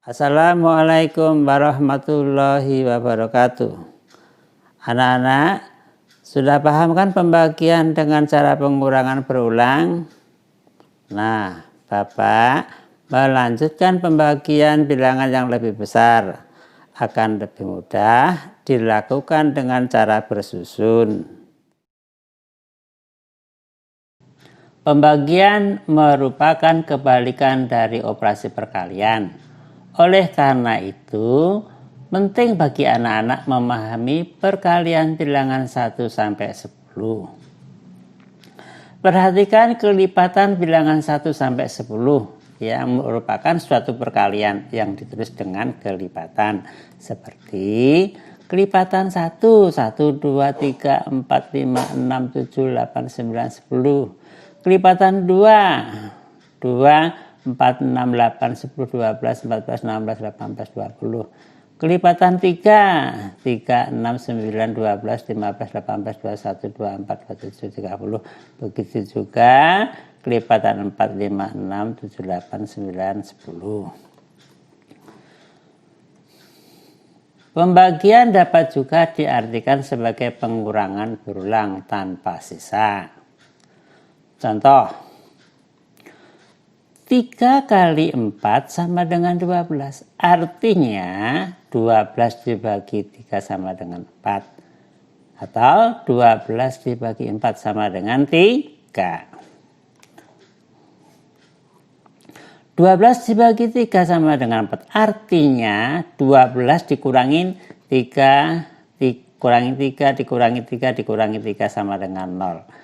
Assalamualaikum warahmatullahi wabarakatuh. Anak-anak, sudah paham kan pembagian dengan cara pengurangan berulang? Nah, Bapak melanjutkan pembagian bilangan yang lebih besar. Akan lebih mudah dilakukan dengan cara bersusun. Pembagian merupakan kebalikan dari operasi perkalian. Oleh karena itu, penting bagi anak-anak memahami perkalian bilangan 1 sampai 10. Perhatikan kelipatan bilangan 1 sampai 10 yang merupakan suatu perkalian yang ditulis dengan kelipatan. Seperti kelipatan 1, 1, 2, 3, 4, 5, 6, 7, 8, 9, 10. Kelipatan 2, 2, 4, 6, 8, 10, 12, 14, 16, 18, 20. Kelipatan 3, 3, 6, 9, 12, 15, 18, 21, 24, 27, 30. Begitu juga kelipatan 4, 5, 6, 7, 8, 9, 10. Pembagian dapat juga diartikan sebagai pengurangan berulang tanpa sisa. Contoh, 3 kali 4 sama dengan 12. Artinya 12 dibagi 3 sama dengan 4. Atau 12 dibagi 4 sama dengan 3. 12 dibagi 3 sama dengan 4. Artinya 12 dikurangin 3, dikurangi 3, dikurangi 3, dikurangi 3 sama dengan 0.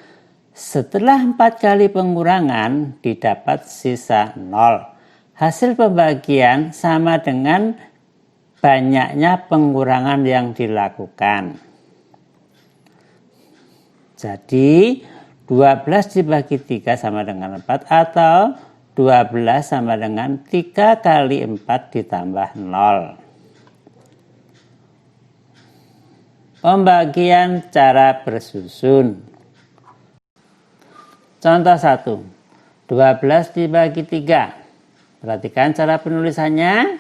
Setelah 4 kali pengurangan didapat sisa 0. Hasil pembagian sama dengan banyaknya pengurangan yang dilakukan. Jadi 12 dibagi 3 sama dengan 4 atau 12 sama dengan 3 kali 4 ditambah 0. Pembagian cara bersusun. Contoh 1, 12 dibagi 3. Perhatikan cara penulisannya.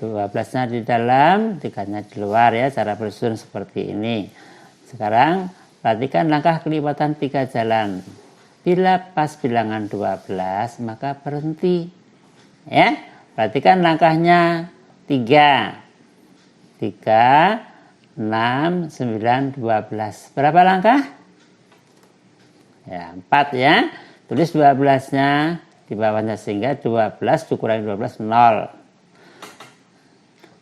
12-nya di dalam, 3-nya di luar ya. Cara bersusun seperti ini. Sekarang perhatikan langkah kelipatan 3 jalan. Bila pas bilangan 12, maka berhenti. Ya, perhatikan langkahnya 3. 3, 6, 9, 12. Berapa langkah? Ya, 4 ya. Tulis 12-nya di bawahnya sehingga 12 dikurangi 12 0.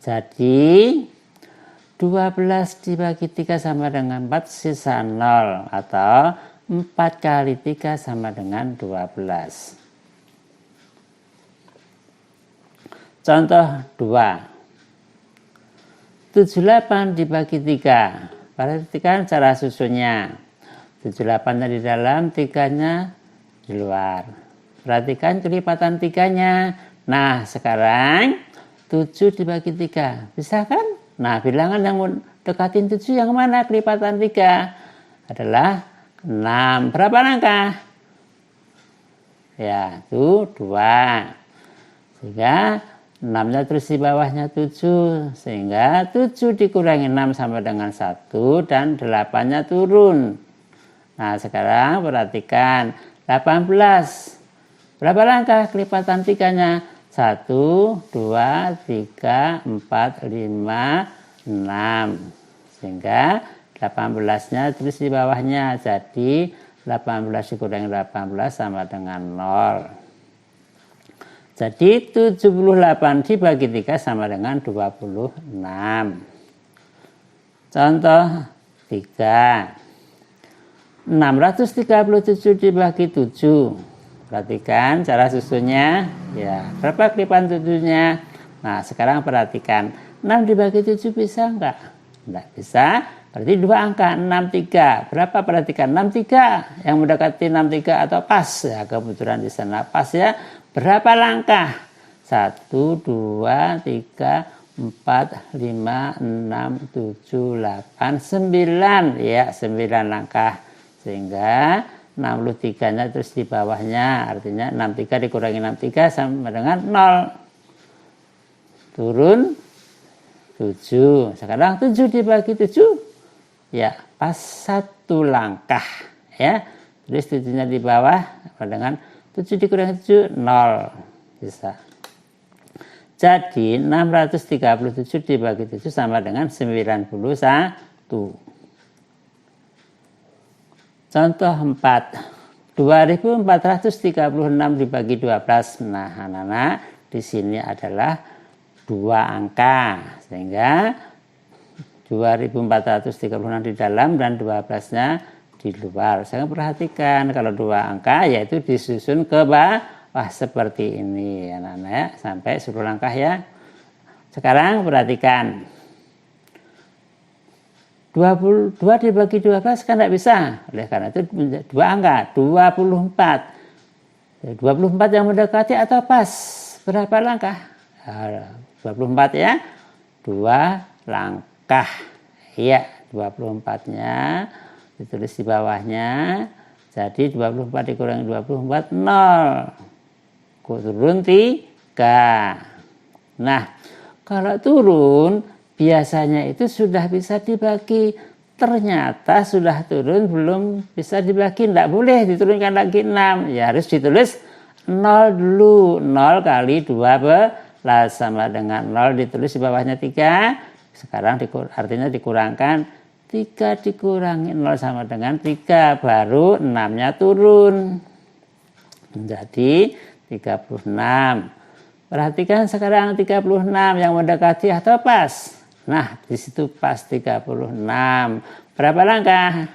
Jadi 12 dibagi 3 sama dengan 4 sisa 0 atau 4 kali 3 sama dengan 12. Contoh 2. 78 dibagi 3. Perhatikan cara susunnya. 78-nya di dalam, 3-nya di luar. Perhatikan kelipatan 3-nya. Nah, sekarang 7 dibagi 3. Bisa kan? Nah, bilangan yang dekatin 7 yang mana? Kelipatan 3 adalah 6. Berapa langkah? Ya, itu 2. Sehingga 6-nya terus di bawahnya 7. Sehingga 7 dikurangi 6 sama dengan 1 dan 8-nya turun. Nah, sekarang perhatikan 18. Berapa langkah kelipatan 3-nya? 1, 2, 3, 4, 5, 6. Sehingga 18-nya terus di bawahnya. Jadi 18 dikurangi 18 sama dengan 0. Jadi 78 dibagi 3 sama dengan 26. Contoh 3. 637 dibagi 7. Perhatikan cara susunnya. Ya, berapa kelipatan 7-nya? Nah, sekarang perhatikan. 6 dibagi 7 bisa enggak? Enggak bisa. Berarti 2 angka 63. Berapa? Perhatikan 63 yang mendekati 63 atau pas ya, kebetulan di sana pas ya. Berapa langkah? 1, 2, 3, 4, 5, 6, 7, 8, 9 ya, 9 langkah. Sehingga 63-nya terus di bawahnya, artinya 63 dikurangi 63 sama dengan 0. turun 7. Sekarang 7 dibagi 7, ya pas 1 langkah ya. Tulis 7-nya di bawah dengan 7 dikurangi 7, 0 bisa. Jadi 637 dibagi 7 sama dengan 91. Contoh 4. 2436 dibagi 12. Nah, anak-anak, di sini adalah 2 angka. Sehingga 2436 di dalam dan 12-nya di luar. Saya perhatikan kalau 2 angka yaitu disusun ke bawah seperti ini anak-anak ya, sampai 10 langkah ya. Sekarang perhatikan. 22 dibagi 12 kan tidak bisa. Oleh karena itu 2 angka, 24. 24 yang mendekati atau pas? Berapa langkah? 24 ya. 2 langkah. Iya, 24-nya ditulis di bawahnya. Jadi 24 dikurangi 24, 0. Turun 3. Nah, kalau turun biasanya itu sudah bisa dibagi. Ternyata sudah turun belum bisa dibagi. Tidak boleh diturunkan lagi 6. Ya harus ditulis 0 dulu. 0 kali 12 sama dengan 0 ditulis di bawahnya 3. Sekarang artinya dikurangkan. 3 dikurangi 0 sama dengan 3. Baru 6-nya turun. Menjadi 36. Perhatikan sekarang 36 yang mendekati atau pas. Nah, di situ pas 36. Berapa langkah?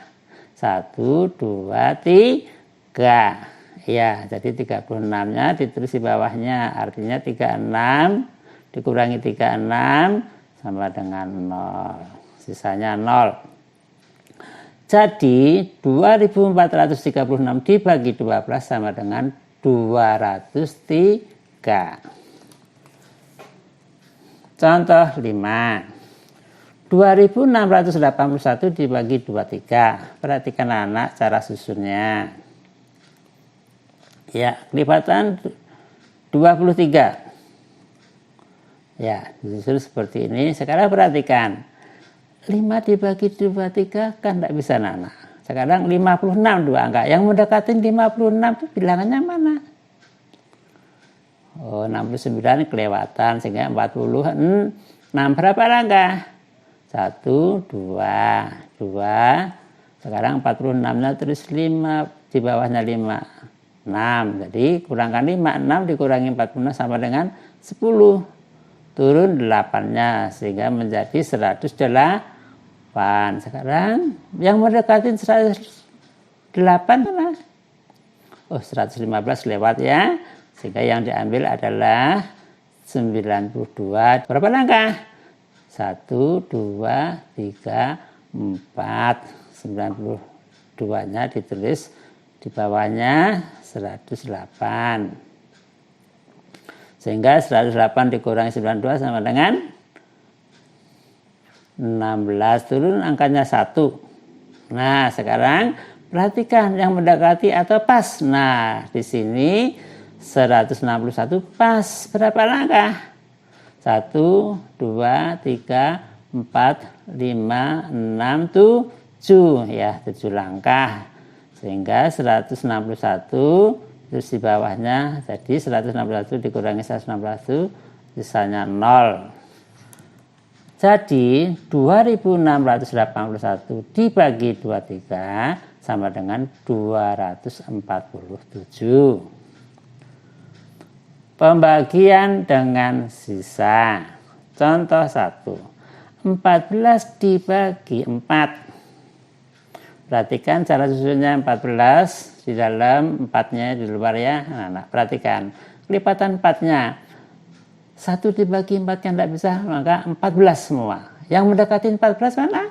1, 2, 3. Ya, jadi 36-nya ditulis di bawahnya. Artinya 36 dikurangi 36 sama dengan 0. Sisanya 0. Jadi 2436 dibagi 12 sama dengan 203. Contoh 5. 2681 dibagi 23. Perhatikan anak cara susunnya. Ya, kelipatan 23. Ya, disusun seperti ini. Sekarang perhatikan. 5 dibagi 23 kan tidak bisa anak. Sekarang 56 2 angka. Yang mendekatin 56 itu bilangannya mana? Oh, 69 kelewatan sehingga 46. Berapa langkah? 1, 2, 2. Sekarang 46-nya terus 5 di bawahnya 5. 6. Jadi kurangkan 5, 6 dikurangi 46 sama dengan 10. Turun 8-nya sehingga menjadi 108. Sekarang yang mendekatin 108 mana? Oh, 115 lewat ya. Sehingga yang diambil adalah 92. Berapa langkah? 1, 2, 3, 4. 92-nya ditulis di bawahnya 108. Sehingga 108 dikurangi 92 sama dengan 16. Turun angkanya 1. Nah, sekarang perhatikan yang mendekati atau pas. Nah, di sini 161 pas. Berapa langkah? 1, 2, 3, 4, 5, 6, 7. Ya, 7 langkah. Sehingga 161 terus di bawahnya jadi 161 dikurangi 161 sisanya 0. Jadi 2681 dibagi 23 sama dengan 247. Pembagian dengan sisa. Contoh 1. 14 dibagi 4. Perhatikan cara susunnya 14 di dalam, 4-nya di luar ya. Nah, perhatikan. Kelipatan 4-nya. 1 dibagi 4 kan tidak bisa, maka 14 semua. Yang mendekati 14 mana?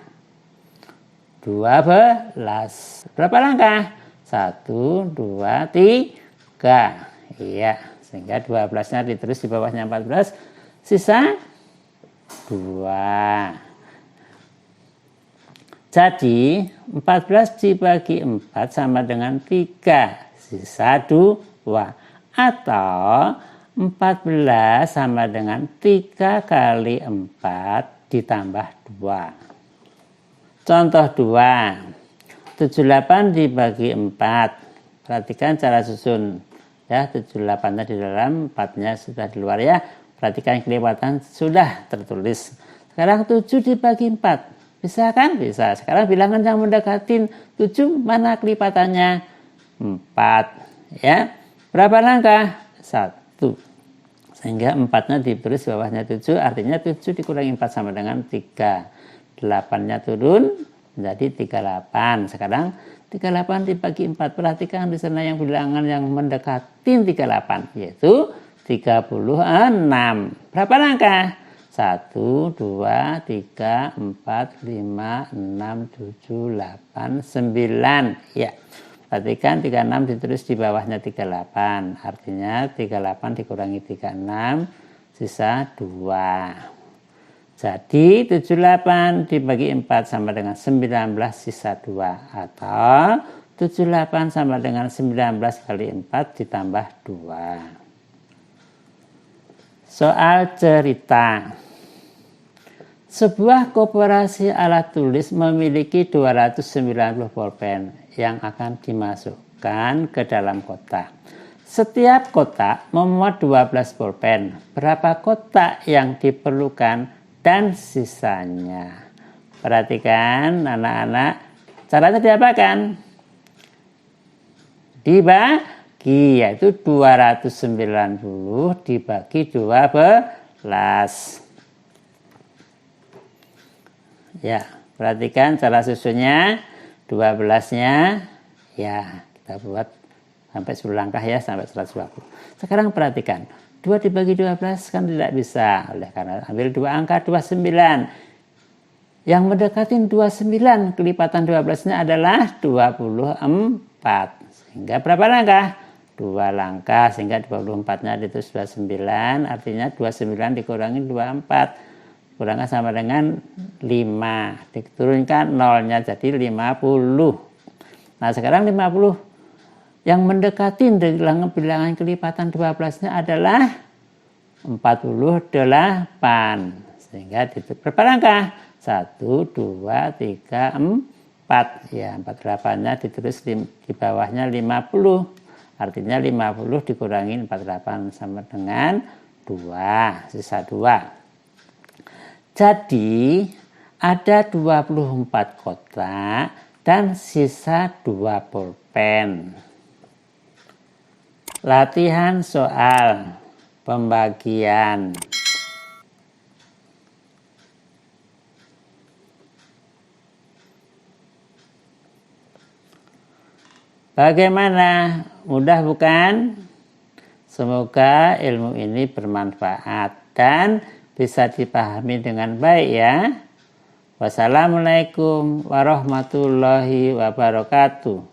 12. Berapa langkah? 1, 2, 3. Iya, sehingga 12-nya ditulis di bawahnya 14. Sisa 2. Jadi 14 dibagi 4 sama dengan 3. Sisa 2. Atau 14 sama dengan 3 kali 4 ditambah 2. Contoh 2. 78 dibagi 4. Perhatikan cara susun. Ya, 78-nya di dalam, 4-nya sudah di luar ya. Perhatikan kelipatan sudah tertulis. Sekarang 7 dibagi 4. Bisa kan? Bisa. Sekarang bilangan yang mendekatin 7 mana kelipatannya? 4. Ya. Berapa langkah? 1. Sehingga 4-nya ditulis bawahnya 7. Artinya 7 dikurangi 4 sama dengan 3. 8-nya turun menjadi 38. Sekarang 38 dibagi 4. Perhatikan di sana yang bilangan yang mendekati 38. Yaitu 36. Berapa langkah? 1, 2, 3, 4, 5, 6, 7, 8, 9. Ya. Perhatikan 36 ditulis di bawahnya 38. Artinya 38 dikurangi 36. Sisa 2. Jadi 78 dibagi 4 sama dengan 19 sisa 2. Atau 78 sama dengan 19 kali 4 ditambah 2. Soal cerita. Sebuah koperasi alat tulis memiliki 290 pulpen yang akan dimasukkan ke dalam kotak. Setiap kotak memuat 12 pulpen. Berapa kotak yang diperlukan dan sisanya? Perhatikan anak-anak, caranya diapakan? Dibagi, yaitu 290 dibagi 12. Ya, perhatikan cara susunnya. 12-nya ya kita buat sampai 10 langkah ya, sampai 120. Sekarang perhatikan, 2 dibagi 12 kan tidak bisa. Oleh karena ambil 2 angka 29. Yang mendekati 29, kelipatan 12-nya adalah 24. Sehingga berapa langkah? 2 langkah, sehingga 24-nya ditulis 29, artinya 29 dikurangi 24. Kurangnya sama dengan 5. Diturunkan nolnya jadi 50. Nah sekarang 50. Yang mendekati bilangan kelipatan 12-nya adalah 48. Sehingga berapa langkah? 1, 2, 3, 4. Ya, 48-nya ditulis di bawahnya 50. Artinya 50 dikurangi 48 sama dengan 2. Sisa 2. Jadi ada 24 kotak dan sisa 2 pulpen. Latihan soal pembagian. Bagaimana? Mudah bukan? Semoga ilmu ini bermanfaat dan bisa dipahami dengan baik ya. Wassalamualaikum warahmatullahi wabarakatuh.